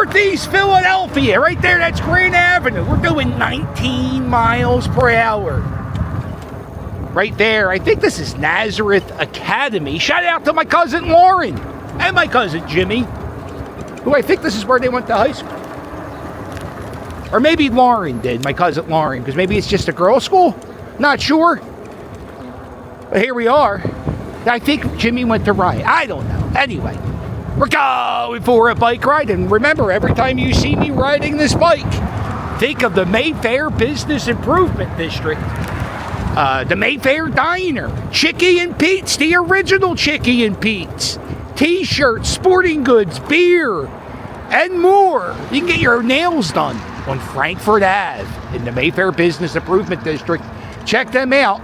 Northeast Philadelphia, right there, that's Grand Avenue. We're doing 19 miles per hour. Right there, I think this is Nazareth Academy. Shout out to my cousin Lauren and my cousin Jimmy, who I think this is where they went to high school. Or maybe Lauren did, my cousin Lauren, because maybe it's just a girls' school. Not sure. But here we are. I think Jimmy went to Ryan. I don't know. Anyway, we're going for a bike ride. And remember, every time you see me riding this bike, think of the Mayfair Business Improvement District. The Mayfair Diner, Chickie and Pete's, the original Chickie and Pete's, t-shirts, sporting goods, beer, and more. You can get your nails done on Frankfurt Ave in the Mayfair Business Improvement District. Check them out.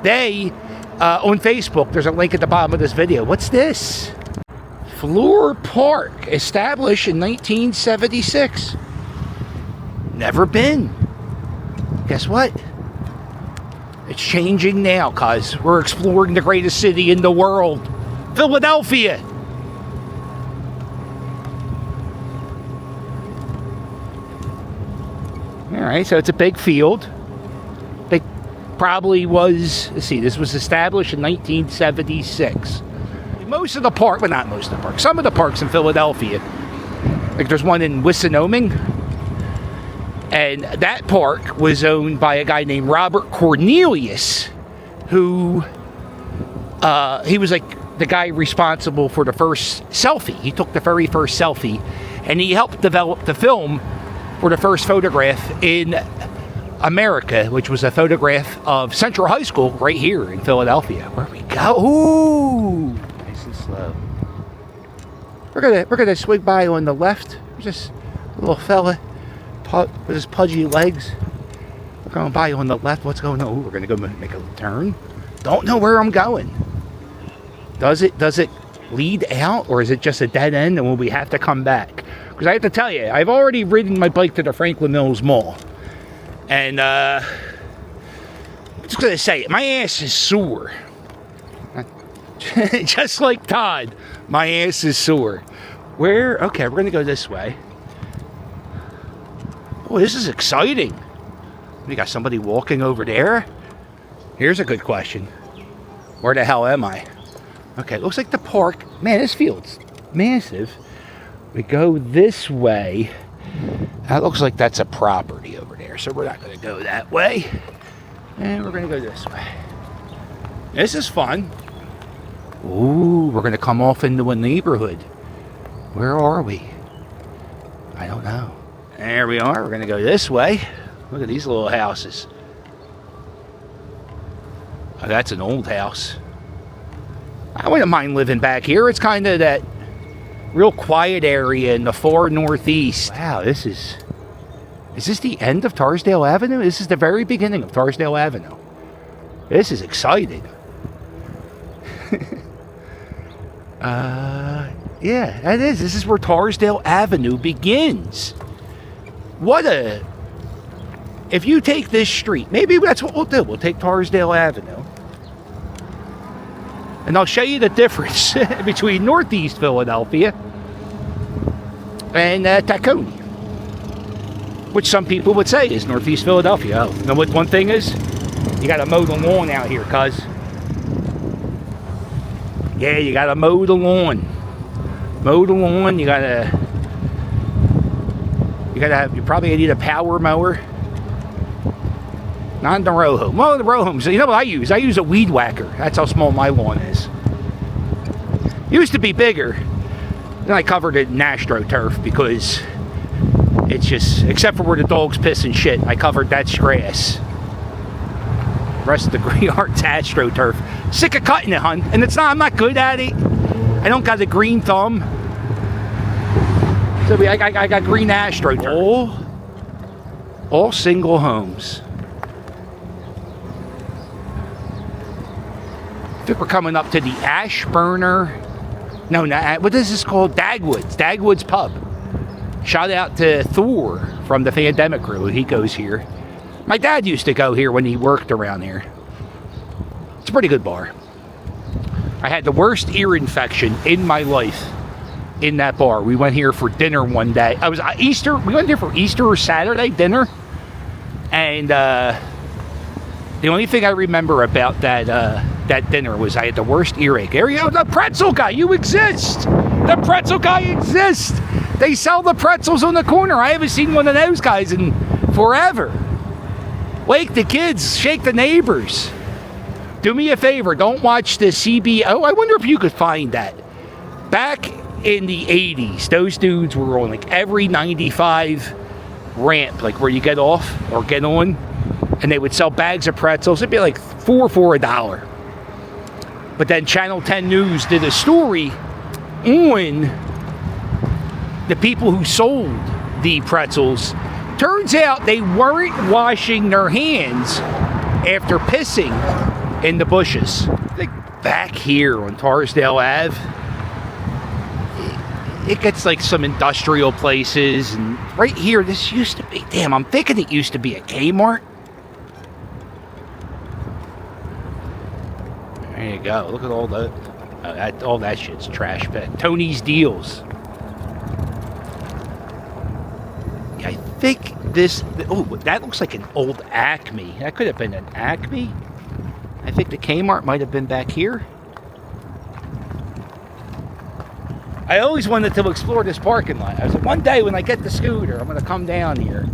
They, on Facebook, there's a link at the bottom of this video. What's this? Fleur Park, established in 1976. Never been. Guess what? It's changing now, cuz we're exploring the greatest city in the world, Philadelphia. All right, so it's a big field. They probably was, let's see, this was established in 1976. Most of the park, well, not most of the park, some of the parks in Philadelphia, like there's one in Wissinoming, and that park was owned by a guy named Robert Cornelius, who, he was like the guy responsible for the first selfie. He took the very first selfie, and he helped develop the film for the first photograph in America, which was a photograph of Central High School right here in Philadelphia. Where we go? Ooh, nice and slow. We're gonna swing by on the left. Just a little fella with his pudgy legs. We're going by on the left. What's going on? Ooh, we're gonna go make a turn. Don't know where I'm going. Does it lead out, or is it just a dead end and will we have to come back? Because I have to tell you, I've already ridden my bike to the Franklin Mills Mall, and I'm just gonna say it, my ass is sore. Just like Todd, my ass is sore. Where? Okay, we're gonna go this way. Oh, this is exciting. We got somebody walking over there. Here's a good question. Where the hell am I? Okay, it looks like the park. Man, this field's massive. We go this way. That looks like that's a property over there, so we're not going to go that way. And we're going to go this way. This is fun. Ooh, we're going to come off into a neighborhood. Where are we? I don't know. There we are. We're going to go this way. Look at these little houses. Oh, that's an old house. I wouldn't mind living back here. It's kind of that real quiet area in the far northeast. Wow, this is this the end of Tarsdale Avenue? This is the very beginning of Tarsdale Avenue. This is exciting. Yeah, that is. This is where Tarsdale Avenue begins. If you take this street, maybe that's what we'll do. We'll take Tarsdale Avenue. And I'll show you the difference between Northeast Philadelphia and Tacony, which some people would say is Northeast Philadelphia. Oh, you know what one thing is? You got to mow the lawn out here, cuz. Yeah, you got to mow the lawn. Mow the lawn. You probably need a power mower. Not the row home. Well, the row homes, you know what I use? I use a weed whacker. That's how small my lawn is. Used to be bigger. Then I covered it in AstroTurf because it's just, except for where the dogs piss and shit, I covered that's grass. The rest of the yard's AstroTurf. Sick of cutting it, hun. And I'm not good at it. I don't got a green thumb. So I got green AstroTurf. All single homes. I think we're coming up to the Ashburner. No, what is this called? Dagwoods. Dagwoods Pub. Shout out to Thor from the Pandemic Crew. He goes here. My dad used to go here when he worked around here. It's a pretty good bar. I had the worst ear infection in my life in that bar. We went here for dinner one day. We went here for Easter or Saturday dinner. And the only thing I remember about that dinner was I had the worst earache. There you go, the pretzel guy, you exist. The pretzel guy exists. They sell the pretzels on the corner. I haven't seen one of those guys in forever. Wake the kids, shake the neighbors. Do me a favor, don't watch the CBO. I wonder if you could find that. Back in the 80s, those dudes were on like every 95 ramp, like where you get off or get on, and they would sell bags of pretzels. It'd be like 4 for $1. But then Channel 10 News did a story on the people who sold the pretzels. Turns out they weren't washing their hands after pissing in the bushes. Like back here on Tarsdale Ave, it gets like some industrial places, and right here, this used to be, damn, I'm thinking it used to be a Kmart. There you go. Look at all that shit's trash bag. Tony's Deals. Yeah, I think this. Oh, that looks like an old Acme. That could have been an Acme. I think the Kmart might have been back here. I always wanted to explore this parking lot. I was like, one day when I get the scooter, I'm going to come down here.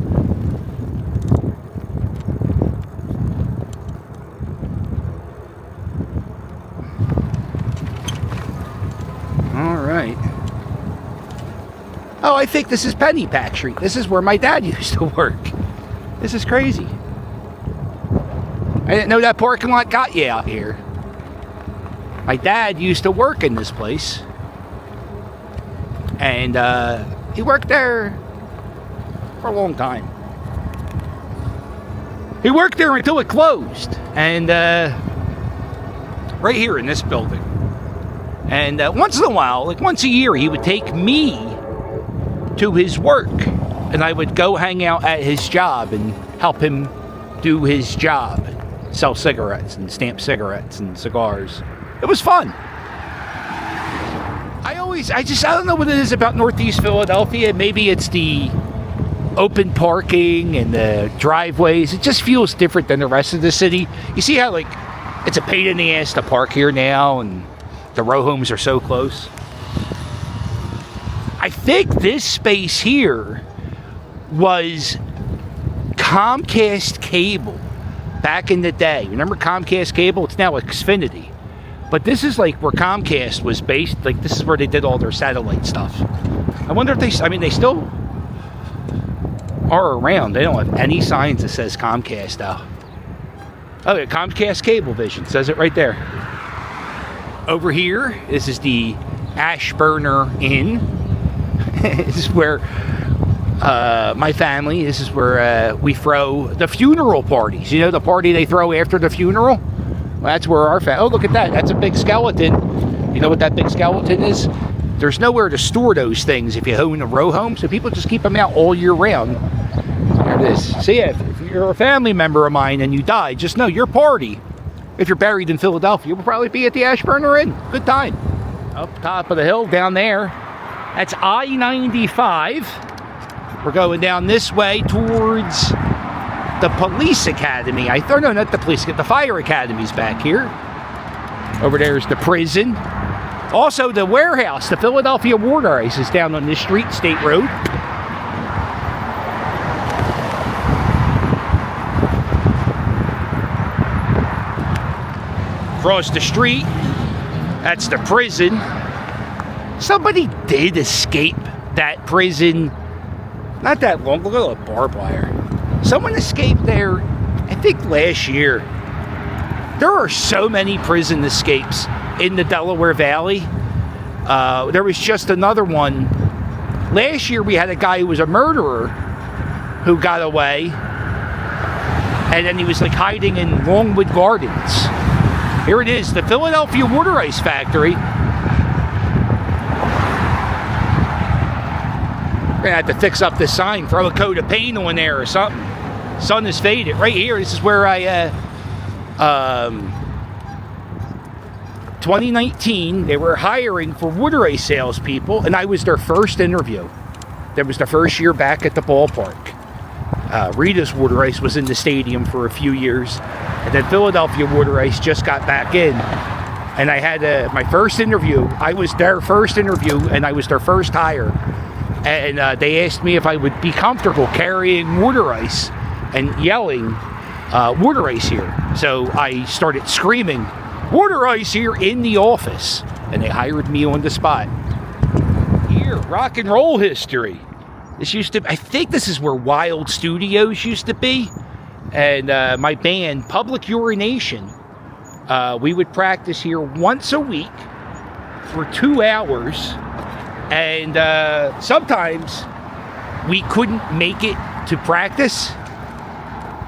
All right. Oh, I think this is Pennypack Street. This is where my dad used to work. This is crazy. I didn't know that parking lot got you out here. My dad used to work in this place. And he worked there for a long time. He worked there until it closed. And right here in this building. And once in a while, like once a year, he would take me to his work. And I would go hang out at his job and help him do his job. Sell cigarettes and stamp cigarettes and cigars. It was fun. I don't know what it is about Northeast Philadelphia. Maybe it's the open parking and the driveways. It just feels different than the rest of the city. You see how, like, it's a pain in the ass to park here now, and the row homes are so close. I think this space here was Comcast cable back in the day. Remember Comcast cable? It's now Xfinity. But this is like where Comcast was based. Like, this is where they did all their satellite stuff. I wonder if they still are around. They don't have any signs that says Comcast, though. Oh, yeah, Comcast Cablevision. Says it right there. Over here, this is the Ashburner Inn. This is where my family, this is where we throw the funeral parties. You know, the party they throw after the funeral? Well, that's where our family... Oh, look at that. That's a big skeleton. You know what that big skeleton is? There's nowhere to store those things if you own a row home, so people just keep them out all year round. There it is. See, if you're a family member of mine and you die, just know your party, if you're buried in Philadelphia, will probably be at the Ashburner Inn. Good time. Up top of the hill down there. That's I-95. We're going down this way towards the police academy. No, not the police. The fire academy's back here. Over there's the prison. Also, the warehouse, the Philadelphia Water Ice, is down on this street, State Road. Across the street, that's the prison. Somebody did escape that prison not that long ago. Look at the barbed wire. Someone escaped there, I think, last year. There are so many prison escapes in the Delaware Valley. There was just another one. Last year we had a guy who was a murderer who got away. And then he was like hiding in Longwood Gardens. Here it is, the Philadelphia Water Ice Factory. We're gonna have to fix up this sign, throw a coat of paint on there or something. Sun is faded. Right here, this is where I 2019, they were hiring for water ice salespeople, and I was their first interview. That was the first year back at the ballpark. Rita's Water Ice was in the stadium for a few years, and then Philadelphia Water Ice just got back in. And I had my first interview. I was their first interview, and I was their first hire. And they asked me if I would be comfortable carrying water ice and yelling, water ice here. So I started screaming, water ice here in the office. And they hired me on the spot. Here, rock and roll history. This used to, I think this is where Wild Studios used to be. And my band, Public Urination, we would practice here once a week for 2 hours. And sometimes we couldn't make it to practice.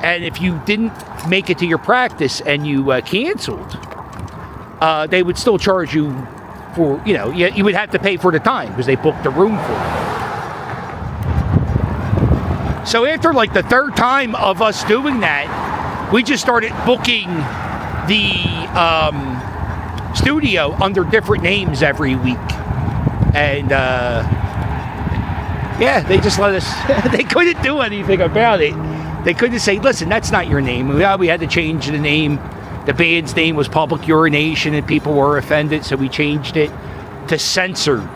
And if you didn't make it to your practice and you canceled, they would still charge you for, you would have to pay for the time because they booked the room for you. So after like the third time of us doing that, we just started booking the studio under different names every week. And yeah, they just let us, they couldn't do anything about it. They couldn't say, listen, that's not your name. We had to change the name. The band's name was Public Urination and people were offended, so we changed it to Censored.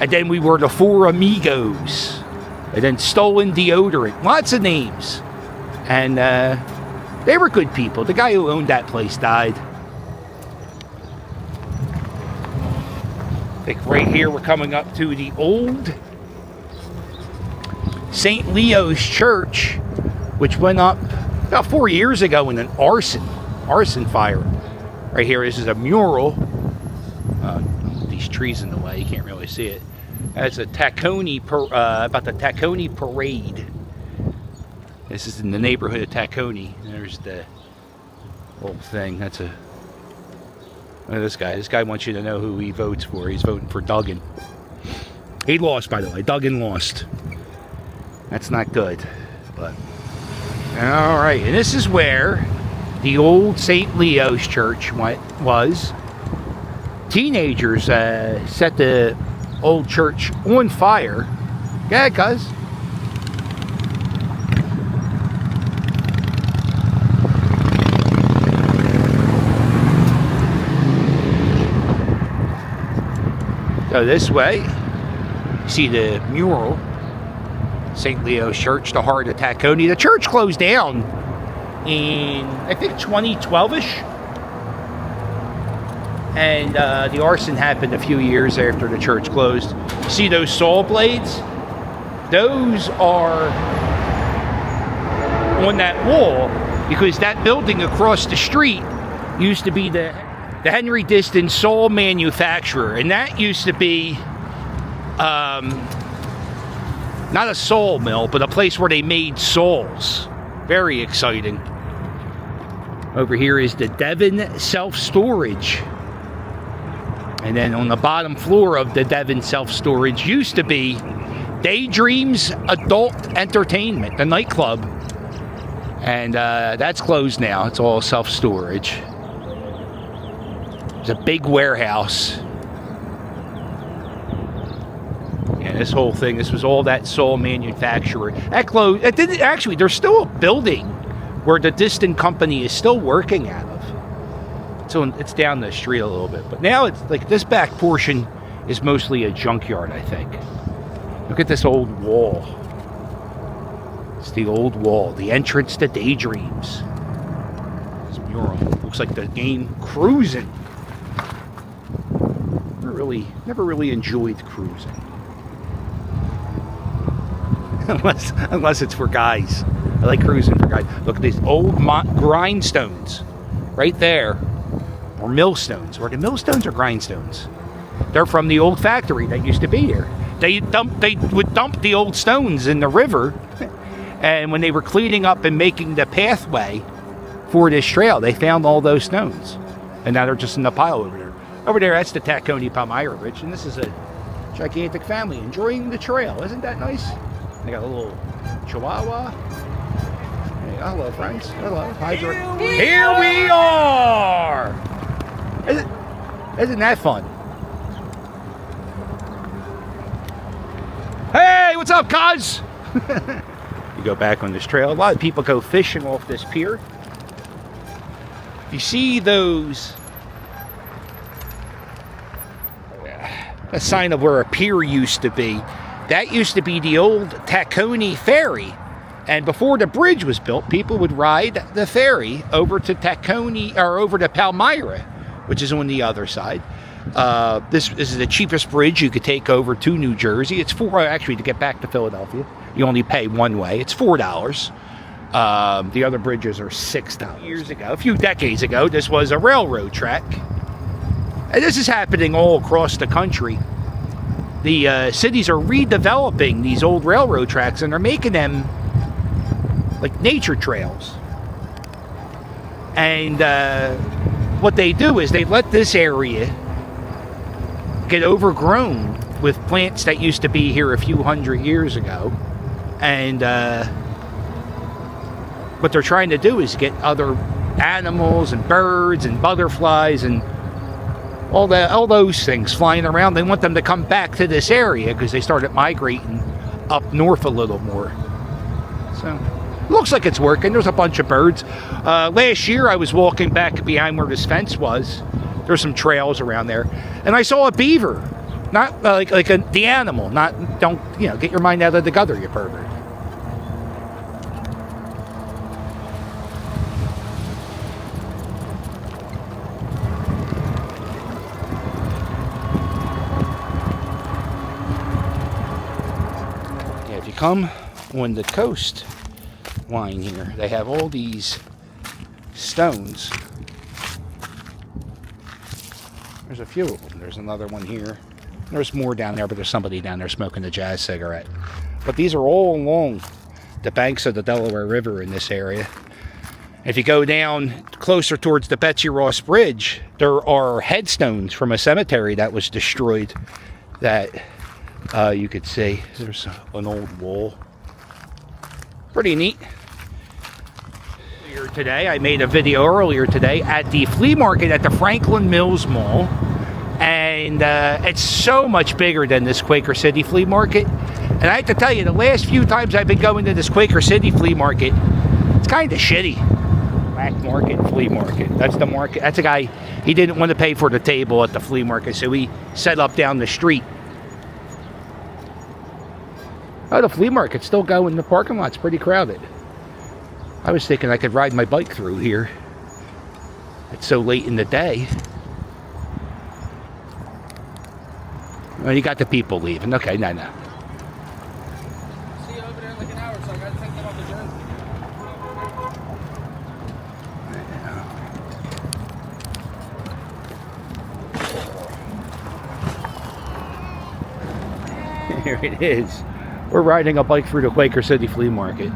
And then we were the Four Amigos. And then Stolen Deodorant. Lots of names. And they were good people. The guy who owned that place died. I think right here we're coming up to the old St. Leo's Church, which went up about 4 years ago in an arson fire. Right here, this is a mural. These trees in the way, you can't really see it. That's a Tacony, about the Tacony Parade. This is in the neighborhood of Tacony. There's the whole thing. That's a... Look at this guy. This guy wants you to know who he votes for. He's voting for Duggan. He lost, by the way. Duggan lost. That's not good. But... Alright, and this is where the old St. Leo's Church was. Teenagers set the old church on fire. Yeah, cuz. So this way, you see the mural, St. Leo's Church, the heart of Tacony. The church closed down in, I think, 2012-ish. And the arson happened a few years after the church closed. See those saw blades? Those are on that wall because that building across the street used to be the Henry Diston saw manufacturer. And that used to be not a saw mill, but a place where they made saws. Very exciting. Over here is the Devon Self-Storage. And then on the bottom floor of the Devon Self-Storage used to be Daydreams Adult Entertainment, the nightclub. And that's closed now. It's all self-storage. It's a big warehouse. And this whole thing, this was all that saw manufacturer. That closed. It didn't, actually, there's still a building where the Diston Company is still working out of. So it's down the street a little bit. But now it's like this back portion is mostly a junkyard, I think. Look at this old wall. It's the old wall. The entrance to Daydreams. This mural. Looks like the game Cruising. Never really enjoyed cruising. unless it's for guys. I like cruising for guys. Look at these old grindstones. Right there. Or millstones. Or the millstones or grindstones? They're from the old factory that used to be here. They would dump the old stones in the river, and when they were cleaning up and making the pathway for this trail, they found all those stones. And now they're just in the pile over there. Over there, that's the Tacony Palmyra Bridge, and this is a gigantic family enjoying the trail. Isn't that nice? They got a little chihuahua. Hey, hello, friends. Hello. Hi, George. Here we are! Isn't that fun? Hey, what's up, cuz? You go back on this trail. A lot of people go fishing off this pier. You see those... a sign of where a pier used to be. That used to be the old Tacony ferry. And before the bridge was built, people would ride the ferry over to Tacony, or over to Palmyra, which is on the other side. This is the cheapest bridge you could take over to New Jersey. It's actually, to get back to Philadelphia, you only pay one way. It's $4. The other bridges are $6. Years ago, a few decades ago, this was a railroad track. And this is happening all across the country. The cities are redeveloping these old railroad tracks, and they're making them like nature trails. And what they do is they let this area get overgrown with plants that used to be here a few hundred years ago. And what they're trying to do is get other animals and birds and butterflies and all those things flying around. They want them to come back to this area because they started migrating up north a little more. So, looks like it's working. There's a bunch of birds. Last year I was walking back behind where this fence was. There's some trails around there. And I saw a beaver. Not the animal. Don't get your mind out of the gutter, you pervert. Come on the coast line here, they have all these stones. There's a few of them. There's another one here. There's more down there, but there's somebody down there smoking a jazz cigarette. But these are all along the banks of the Delaware River in this area. If you go down closer towards the Betsy Ross Bridge, there are headstones from a cemetery that was destroyed that you could see. There's an old wall. Pretty neat. I made a video earlier today at the flea market at the Franklin Mills Mall. And it's so much bigger than this Quaker City flea market. And I have to tell you, the last few times I've been going to this Quaker City flea market, it's kind of shitty. Black market, flea market. That's the market. That's a guy, he didn't want to pay for the table at the flea market, so he set up down the street. Oh, the flea market's still going. The parking lot's pretty crowded. I was thinking I could ride my bike through here. It's so late in the day. Well, you got the people leaving. Okay, no. See you over there in like an hour, so I gotta take them off the journey. Here it is. We're riding a bike through the Quaker City flea market.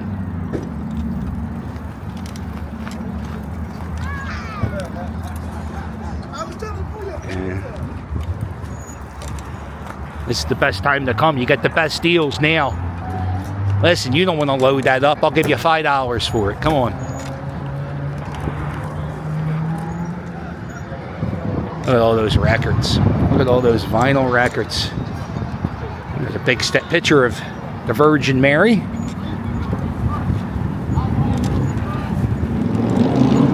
Yeah. This is the best time to come. You get the best deals now. Listen, you don't want to load that up. I'll give you $5 for it. Come on. Look at all those records. Look at all those vinyl records. There's a big picture of the Virgin Mary.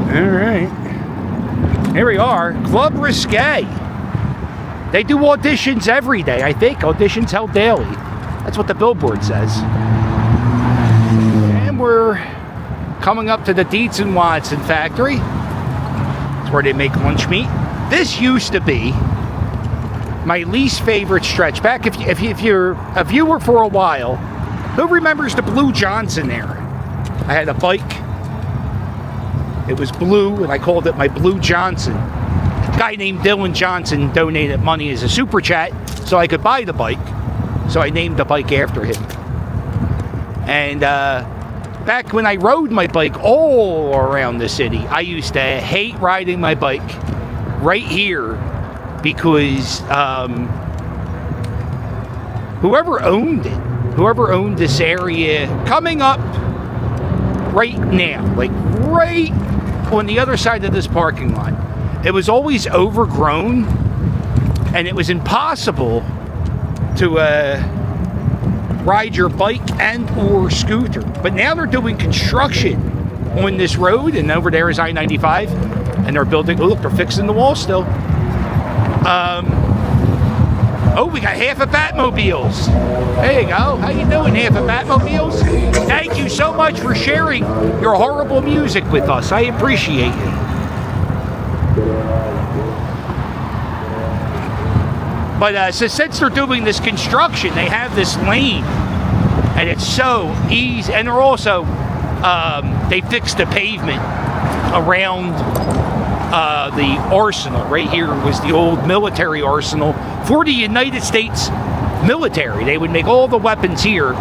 All right. Here we are. Club Risque. They do auditions every day, I think. Auditions held daily. That's what the billboard says. And we're coming up to the Dietz and Watson factory. It's where they make lunch meat. This used to be my least favorite stretch. Back, if you're a viewer for a while, who remembers the Blue Johnson era? I had a bike. It was blue, and I called it my Blue Johnson. A guy named Dylan Johnson donated money as a super chat so I could buy the bike. So I named the bike after him. And back when I rode my bike all around the city, I used to hate riding my bike right here because whoever owned this area, coming up right now, like right on the other side of this parking lot, it was always overgrown and it was impossible to ride your bike and or scooter. But now they're doing construction on this road, and over there is I-95, and they're building. Oh, look, they're fixing the wall still. Oh, we got half of Batmobiles. There you go. How you doing, half of Batmobiles? Thank you so much for sharing your horrible music with us. I appreciate it. But so since they're doing this construction, they have this lane, and it's so easy. And they're also, they fixed the pavement around the arsenal. Right here was the old military arsenal for the United States military. They would make all the weapons here.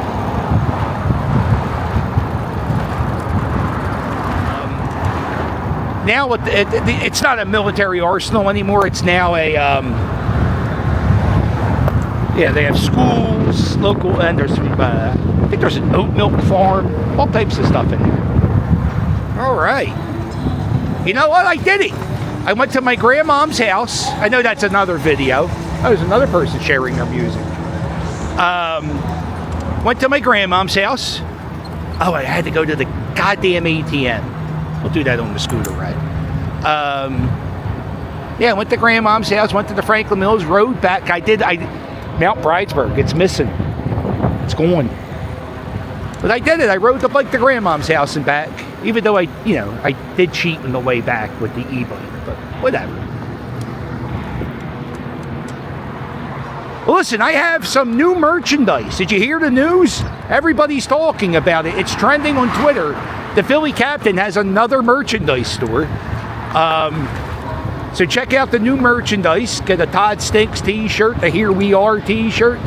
Now it's not a military arsenal anymore. It's now a yeah, they have schools, local, and there's I think there's an oat milk farm, all types of stuff in there. All right. You know what? I did it. I went to my grandmom's house. I know that's another video. Oh, there's another person sharing their music. Went to my grandmom's house. Oh, I had to go to the goddamn ATM. We'll do that on the scooter ride. Yeah, went to grandmom's house, went to the Franklin Mills, rode back. Mount Bridesburg, it's missing. It's gone. But I did it. I rode the bike to grandmom's house and back. Even though I did cheat on the way back with the e-bike, but whatever. Well, listen, I have some new merchandise. Did you hear the news? Everybody's talking about it. It's trending on Twitter. The Philly Captain has another merchandise store. So check out the new merchandise. Get a Todd Stinks t-shirt, the Here We Are t-shirt,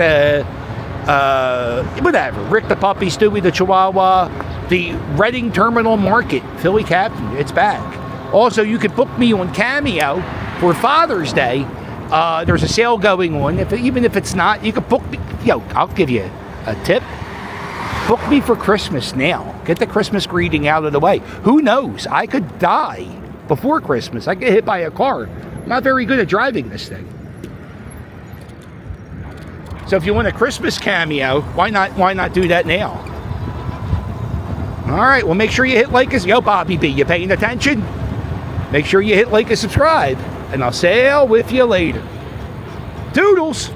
whatever. Rick the Puppy, Stewie the Chihuahua, the Reading Terminal Market, Philly Captain, it's back. Also, you can book me on Cameo for Father's Day. There's a sale going on. Even if it's not, you can book me. I'll give you a tip. Book me for Christmas now. Get the Christmas greeting out of the way. Who knows? I could die before Christmas. I get hit by a car. I'm not very good at driving this thing. So if you want a Christmas cameo, why not do that now? All right, well, make sure you hit like us. Yo, Bobby B, you paying attention? Make sure you hit like and subscribe, and I'll sail with you later. Toodles!